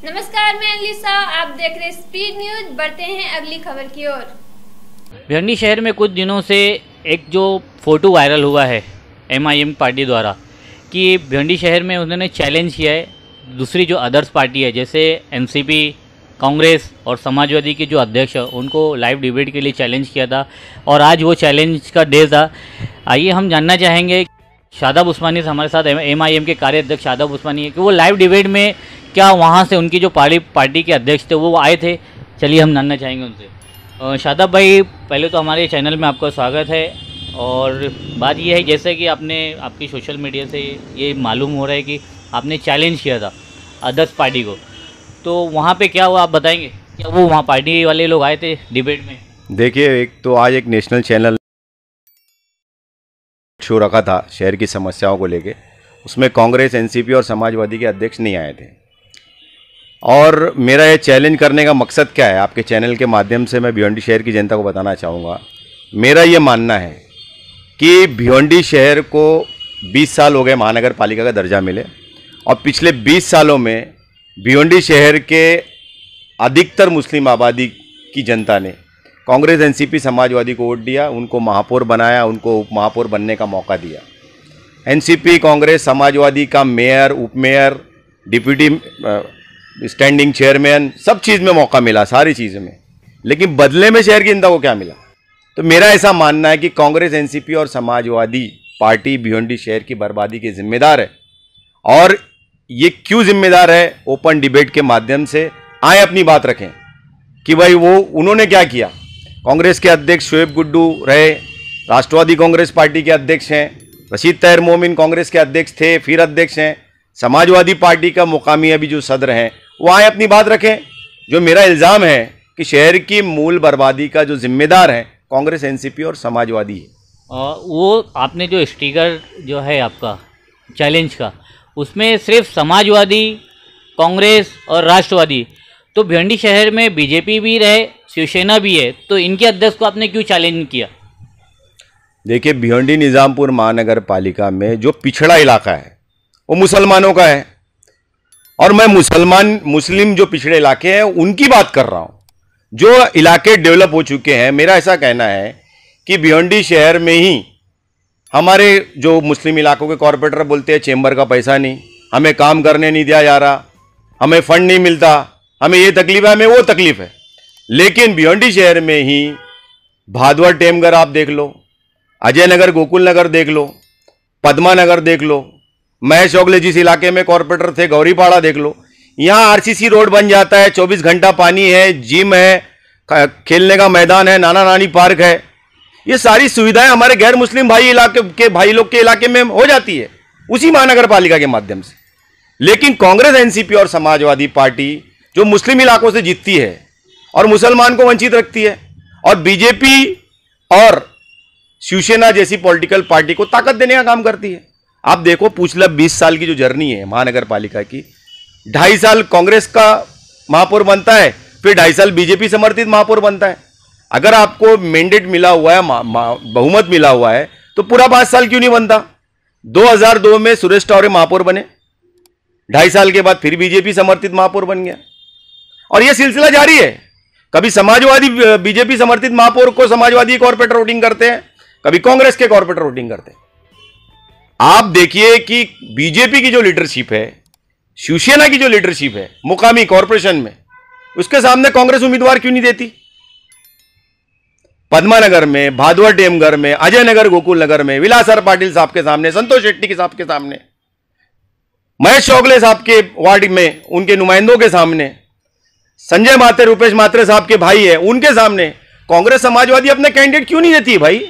नमस्कार, मैं अलीसा, आप देख रहे स्पीड न्यूज। बढ़ते हैं अगली खबर की ओर। भिवंडी शहर में कुछ दिनों से एक जो फोटो वायरल हुआ है MIM पार्टी द्वारा कि भिवंडी शहर में उन्होंने चैलेंज किया है दूसरी जो अदर्स पार्टी है जैसे NCP, कांग्रेस और समाजवादी के जो अध्यक्ष हैं उनको लाइव डिबेट के लिए चैलेंज किया था और आज वो चैलेंज का डे था। आइए हम जानना चाहेंगे, शादाब उस्मानी हमारे साथ MIM के कार्याध्यक्ष शादाब उस्मानी है कि वो लाइव डिबेट में क्या वहाँ से उनकी जो पार्टी के अध्यक्ष थे वो आए थे। चलिए हम जानना चाहेंगे उनसे। शादाब भाई, पहले तो हमारे चैनल में आपका स्वागत है और बात ये है जैसे कि आपकी सोशल मीडिया से ये मालूम हो रहा है कि आपने चैलेंज किया था अदर्स पार्टी को, तो वहाँ पे क्या हुआ आप बताएंगे? क्या वो वहाँ पार्टी वाले लोग आए थे डिबेट में? देखिए, एक तो आज एक नेशनल चैनल शो रखा था शहर की समस्याओं को लेके, उसमें कांग्रेस, NCP और समाजवादी के अध्यक्ष नहीं आए थे। और मेरा ये चैलेंज करने का मकसद क्या है, आपके चैनल के माध्यम से मैं भिवंडी शहर की जनता को बताना चाहूँगा। मेरा ये मानना है कि भिवंडी शहर को 20 साल हो गए महानगर पालिका का दर्जा मिले और पिछले 20 सालों में भिवंडी शहर के अधिकतर मुस्लिम आबादी की जनता ने कांग्रेस, NCP, समाजवादी को वोट दिया, उनको महापौर बनाया, उनको उप महापौर बनने का मौका दिया। NCP, कांग्रेस, समाजवादी का मेयर, उप मेयर, डिप्यूटी स्टैंडिंग चेयरमैन, सब चीज़ में मौका मिला, सारी चीज़ में। लेकिन बदले में शहर की जनता को क्या मिला? तो मेरा ऐसा मानना है कि कांग्रेस, NCP और समाजवादी पार्टी भिवंडी शहर की बर्बादी के जिम्मेदार है। और ये क्यों जिम्मेदार है? ओपन डिबेट के माध्यम से आए अपनी बात रखें कि भाई उन्होंने क्या किया। कांग्रेस के अध्यक्ष शोएब गुड्डू रहे, राष्ट्रवादी कांग्रेस पार्टी के अध्यक्ष हैं, रशीद तैयब मोमिन कांग्रेस के अध्यक्ष थे, फिर अध्यक्ष हैं, समाजवादी पार्टी का मुकामी अभी जो सदर हैं वो आए अपनी बात रखें। जो मेरा इल्ज़ाम है कि शहर की मूल बर्बादी का जो जिम्मेदार है कांग्रेस, NCP और समाजवादी है। वो आपने जो स्टिकर जो है आपका चैलेंज का, उसमें सिर्फ समाजवादी, कांग्रेस और राष्ट्रवादी, तो भिवंडी शहर में BJP भी रहे, शिवसेना भी है, तो इनके अध्यक्ष को आपने क्यों चैलेंज किया? देखिए, भिवंडी निज़ामपुर महानगर पालिका में जो पिछड़ा इलाका है वो मुसलमानों का है और मैं मुस्लिम जो पिछड़े इलाके हैं उनकी बात कर रहा हूं। जो इलाके डेवलप हो चुके हैं, मेरा ऐसा कहना है कि भिवंडी शहर में ही हमारे जो मुस्लिम इलाकों के कॉरपोरेटर बोलते हैं चेंबर का पैसा नहीं, हमें काम करने नहीं दिया जा रहा, हमें फंड नहीं मिलता, हमें ये तकलीफ है, हमें वो तकलीफ है। लेकिन भिवंडी शहर में ही भादवा टेमगर आप देख लो, अजय नगर, गोकुल नगर देख लो, पद्मा नगर देख लो, महेश ओगले जिस इलाके में कॉरपोरेटर थे गौरीपाड़ा देख लो, यहाँ RCC रोड बन जाता है, 24 घंटा पानी है, जिम है, खेलने का मैदान है, नाना नानी पार्क है। ये सारी सुविधाएं हमारे गैर मुस्लिम भाई लोग के इलाके में हो जाती है उसी महानगर पालिका के माध्यम से। लेकिन कांग्रेस, NCP और समाजवादी पार्टी जो मुस्लिम इलाकों से जीतती है और मुसलमान को वंचित रखती है, और BJP और शिवसेना जैसी पॉलिटिकल पार्टी को ताकत देने का काम करती है। आप देखो, पिछला 20 साल की जो जर्नी है महानगर पालिका की, 2.5 साल कांग्रेस का महापौर बनता है, फिर 2.5 साल BJP समर्थित महापौर बनता है। अगर आपको मैंडेट मिला हुआ है, बहुमत मिला हुआ है, तो पूरा 5 साल क्यों नहीं बनता? 2002 में सुरेश टावरे महापौर बने, 2.5 साल के बाद फिर BJP समर्थित महापौर बन गया और यह सिलसिला जारी है। कभी समाजवादी BJP समर्थित महापौर को समाजवादी कॉर्पोरेटर वोटिंग करते हैं, कभी कांग्रेस के कॉर्पोरेटर वोटिंग करते हैं। आप देखिए कि BJP की जो लीडरशिप है, शिवसेना की जो लीडरशिप है मुकामी कॉर्पोरेशन में, उसके सामने कांग्रेस उम्मीदवार क्यों नहीं देती? पद्मा नगर में, भादवा टेमगर में, अजय नगर, गोकुल नगर में विलासर पाटिल साहब के सामने, संतोष शेट्टी साहब के सामने, महेश ओगले साहब के वार्ड में उनके नुमाइंदों के सामने, संजय मात्रे, रुपेश मात्रे साहब के भाई है उनके सामने कांग्रेस समाजवादी अपने कैंडिडेट क्यों नहीं देती भाई?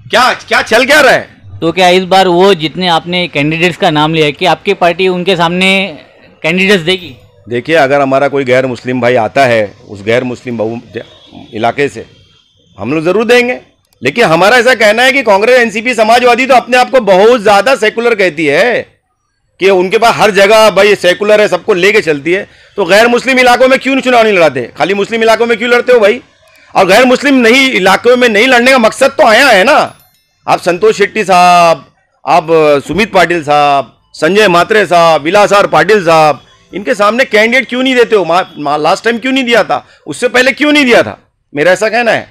क्या चल क्या रहा है? तो क्या इस बार वो जितने आपने कैंडिडेट्स का नाम लिया है कि आपकी पार्टी उनके सामने कैंडिडेट्स देगी? देखिए, अगर हमारा कोई गैर मुस्लिम भाई आता है उस गैर मुस्लिम इलाके से, हम लोग जरूर देंगे। लेकिन हमारा ऐसा कहना है कि कांग्रेस, NCP, समाजवादी तो अपने आप को बहुत ज्यादा सेकुलर कहती है कि उनके पास हर जगह भाई सेकुलर है, सबको लेके चलती है। तो गैर मुस्लिम इलाकों में क्यों चुनाव नहीं लड़ाते? खाली मुस्लिम इलाकों में क्यों लड़ते हो भाई? और गैर मुस्लिम नहीं इलाकों में नहीं लड़ने का मकसद तो आया है ना। आप संतोष शेट्टी साहब, आप सुमित पाटिल साहब, संजय मात्रे साहब, विलासर पाटिल साहब, इनके सामने कैंडिडेट क्यों नहीं देते हो? लास्ट टाइम क्यों नहीं दिया था? उससे पहले क्यों नहीं दिया था? मेरा ऐसा कहना है,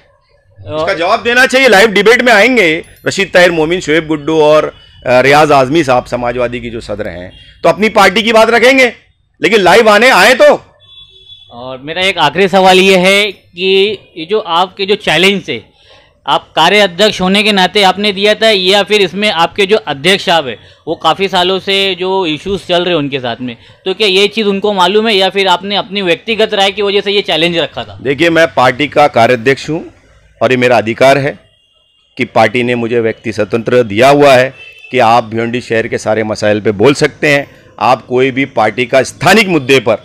इसका जवाब देना चाहिए। लाइव डिबेट में आएंगे रशीद ताहिर मोमिन, शोएब गुड्डू और रियाज आजमी साहब, समाजवादी की जो सदर हैं, तो अपनी पार्टी की बात रखेंगे, लेकिन लाइव आए तो। और मेरा एक आखिरी सवाल ये है कि ये जो आपके जो चैलेंज है, आप कार्य अध्यक्ष होने के नाते आपने दिया था, या फिर इसमें आपके जो अध्यक्ष साहब है वो काफ़ी सालों से जो इश्यूज चल रहे हैं उनके साथ में, तो क्या ये चीज़ उनको मालूम है, या फिर आपने अपनी व्यक्तिगत राय की वजह से ये चैलेंज रखा था? देखिए, मैं पार्टी का कार्याध्यक्ष हूँ और ये मेरा अधिकार है कि पार्टी ने मुझे व्यक्ति स्वतंत्र दिया हुआ है कि आप भिवंडी शहर के सारे मसाइल पे बोल सकते हैं। आप कोई भी पार्टी का स्थानिक मुद्दे पर,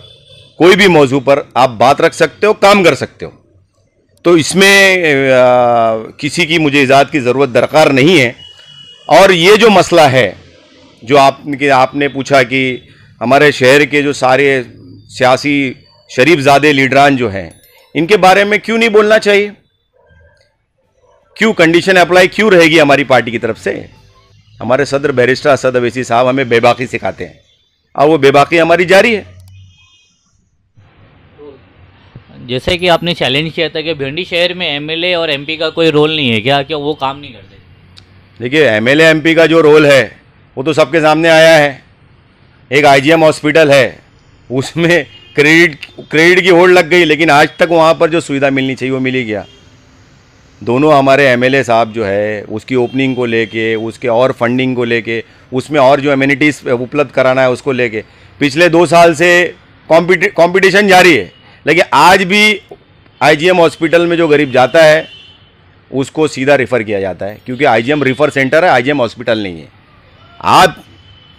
कोई भी मौजू पर आप बात रख सकते हो, काम कर सकते हो। तो इसमें किसी की मुझे इजाज़त की ज़रूरत दरकार नहीं है। और ये जो मसला है जो आपने पूछा कि हमारे शहर के जो सारे सियासी शरीफजादे लीडरान जो हैं, इनके बारे में क्यों नहीं बोलना चाहिए? क्यों कंडीशन अप्लाई क्यों रहेगी हमारी पार्टी की तरफ से? हमारे सदर बैरिस्टर असद अवैसी साहब हमें बेबाकी सिखाते हैं और वो बेबाकी हमारी जारी है। जैसे कि आपने चैलेंज किया था कि भिवंडी शहर में एमएलए और एमपी का कोई रोल नहीं है क्या वो काम नहीं करते? देखिए, एमएलए एमपी का जो रोल है वो तो सबके सामने आया है। एक आईजीएम हॉस्पिटल है, उसमें क्रेडिट की होड़ लग गई, लेकिन आज तक वहाँ पर जो सुविधा मिलनी चाहिए वो मिली गया। दोनों हमारे एमएलए साहब जो है उसकी ओपनिंग को लेके, उसके और फंडिंग को लेके, उसमें और जो एमिनिटीज़ उपलब्ध कराना है उसको लेके पिछले 2 साल से कंपटीशन जारी है। लेकिन आज भी आईजीएम हॉस्पिटल में जो गरीब जाता है उसको सीधा रेफ़र किया जाता है, क्योंकि आईजीएम रेफ़र सेंटर है, आईजीएम हॉस्पिटल नहीं है। आप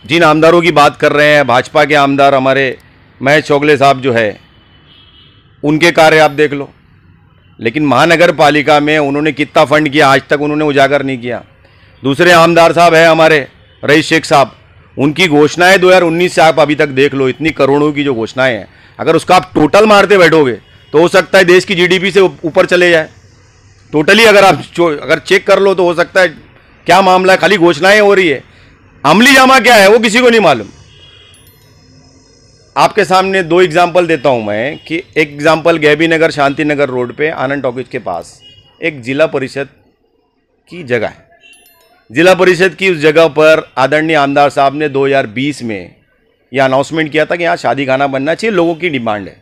जिन आमदारों की बात कर रहे हैं, भाजपा के आमदार हमारे महेश चौगले साहब जो है, उनके कार्य आप देख लो, लेकिन महानगर पालिका में उन्होंने कितना फंड किया आज तक उन्होंने उजागर नहीं किया। दूसरे आमदार साहब है हमारे रईस शेख साहब, उनकी घोषणाएं 2019 से आप अभी तक देख लो, इतनी करोड़ों की जो घोषणाएं हैं, अगर उसका आप टोटल मारते बैठोगे तो हो सकता है देश की जीडीपी से ऊपर चले जाए। टोटली अगर आप अगर चेक कर लो तो हो सकता है क्या मामला है, खाली घोषणाएं हो रही है, अमली जामा क्या है वो किसी को नहीं मालूम। आपके सामने 2 एग्जाम्पल देता हूं मैं कि एक एग्जाम्पल गैबी नगर शांति नगर रोड पे आनंद टॉकीज के पास एक जिला परिषद की जगह है। जिला परिषद की उस जगह पर आदरणीय आमदार साहब ने 2020 में यह अनाउंसमेंट किया था कि यहाँ शादी खाना बनना चाहिए, लोगों की डिमांड है,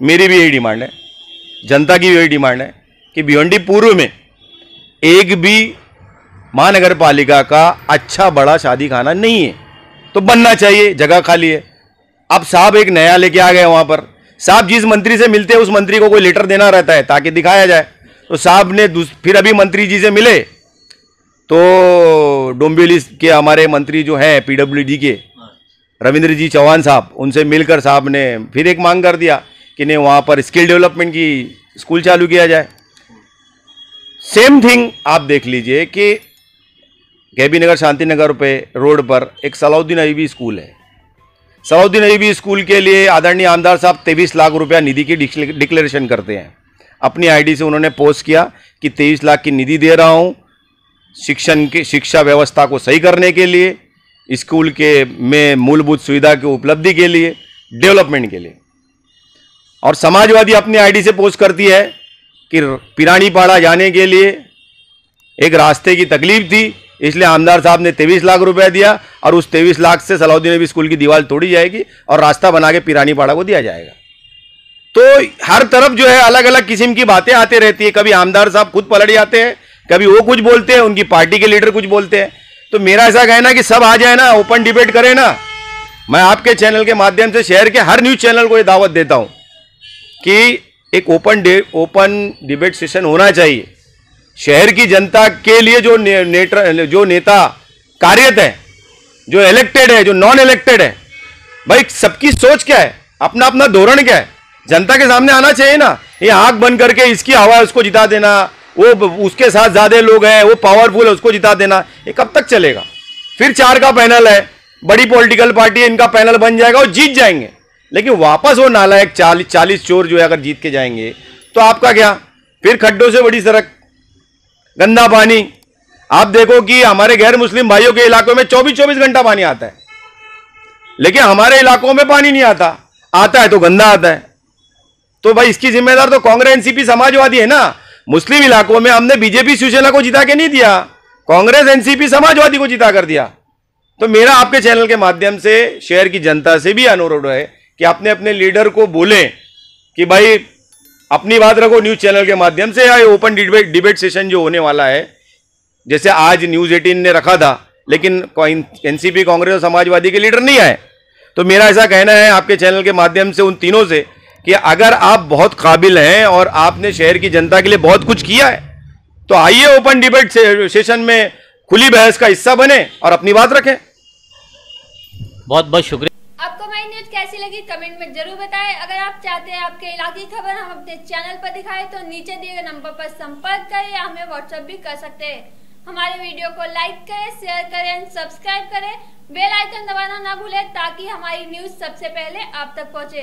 मेरी भी यही डिमांड है, जनता की भी यही डिमांड है कि भिवंडी पूर्व में एक भी महानगर पालिका का अच्छा बड़ा शादी खाना नहीं है, तो बनना चाहिए, जगह खाली है। अब साहब एक नया लेके आ गए वहाँ पर। साहब जिस मंत्री से मिलते हैं उस मंत्री को कोई लेटर देना रहता है ताकि दिखाया जाए, तो साहब ने फिर अभी मंत्री जी से मिले तो डोंबिवली के हमारे मंत्री जो हैं पीडब्ल्यूडी के रविंद्र जी चौहान साहब, उनसे मिलकर साहब ने फिर एक मांग कर दिया कि नहीं वहाँ पर स्किल डेवलपमेंट की स्कूल चालू किया जाए। सेम थिंग आप देख लीजिए कि गैबी नगर शांति नगर पे रोड पर एक सलाउद्दीन अयूबी स्कूल है। सलाउद्दीन अयूबी स्कूल के लिए आदरणीय आमदार साहब 23 लाख रुपया निधि की डिक्लेरेशन करते हैं। अपनी आईडी से उन्होंने पोस्ट किया कि 23 लाख की निधि दे रहा हूँ शिक्षा व्यवस्था को सही करने के लिए, स्कूल के में मूलभूत सुविधा की उपलब्धि के लिए, डेवलपमेंट के लिए। और समाजवादी अपनी आईडी से पोस्ट करती है कि पिरानीपाड़ा जाने के लिए एक रास्ते की तकलीफ थी, इसलिए आमदार साहब ने 23 लाख रुपया दिया और उस 23 लाख से सलाउद्दीन अयूबी स्कूल की दीवार तोड़ी जाएगी और रास्ता बना के पिरानीपाड़ा को दिया जाएगा। तो हर तरफ जो है अलग अलग किस्म की बातें आती रहती है। कभी आमदार साहब खुद पलट जाते हैं, कभी वो कुछ बोलते हैं, उनकी पार्टी के लीडर कुछ बोलते हैं। तो मेरा ऐसा कहना कि सब आ जाए ना, ओपन डिबेट करें ना। मैं आपके चैनल के माध्यम से शहर के हर न्यूज चैनल को ये दावत देता हूं कि एक ओपन डिबेट सेशन होना चाहिए। शहर की जनता के लिए जो नेता कार्यरत है, जो इलेक्टेड है, जो नॉन इलेक्टेड है, भाई सबकी सोच क्या है, अपना अपना धोरण क्या है, जनता के सामने आना चाहिए ना। ये आंख बंद करके इसकी हवा है उसको जिता देना, वो उसके साथ ज्यादा लोग हैं, वो पावरफुल है उसको जिता देना, ये कब तक चलेगा? फिर 4 का पैनल है, बड़ी पॉलिटिकल पार्टी है, इनका पैनल बन जाएगा और जीत जाएंगे। लेकिन वापस वो नालायक 40 चोर जो है अगर जीत के जाएंगे तो आपका क्या? फिर खड्डों से बड़ी सड़क, गंदा पानी। आप देखो कि हमारे गैर मुस्लिम भाइयों के इलाकों में 24-24 घंटा पानी आता है, लेकिन हमारे इलाकों में पानी नहीं आता। आता है तो गंदा आता है। तो भाई इसकी जिम्मेदार तो कांग्रेस एनसीपी समाजवादी है ना। मुस्लिम इलाकों में हमने बीजेपी शिवसेना को जिता के नहीं दिया, कांग्रेस एनसीपी समाजवादी को जिता कर दिया। तो मेरा आपके चैनल के माध्यम से शहर की जनता से भी अनुरोध है कि अपने अपने लीडर को बोलें कि भाई अपनी बात रखो न्यूज चैनल के माध्यम से, या ओपन डिबेट सेशन जो होने वाला है, जैसे आज न्यूज 18 ने रखा था, लेकिन एनसीपी कांग्रेस और समाजवादी के लीडर नहीं आए। तो मेरा ऐसा कहना है आपके चैनल के माध्यम से उन तीनों से कि अगर आप बहुत काबिल हैं और आपने शहर की जनता के लिए बहुत कुछ किया है, तो आइए ओपन डिबेट सेशन में खुली बहस का हिस्सा बने और अपनी बात रखें। बहुत बहुत शुक्रिया। आपको हमारी न्यूज कैसी लगी कमेंट में जरूर बताएं। अगर आप चाहते हैं आपके इलाके की खबर हम अपने चैनल पर दिखाएं तो नीचे दिए गए नंबर पर संपर्क करें या हमें व्हाट्सएप भी कर सकते हैं। हमारे वीडियो को लाइक करें, शेयर करें, सब्सक्राइब करें, बेल आइकन दबाना ना भूलें ताकि हमारी न्यूज सबसे पहले आप तक पहुंचे।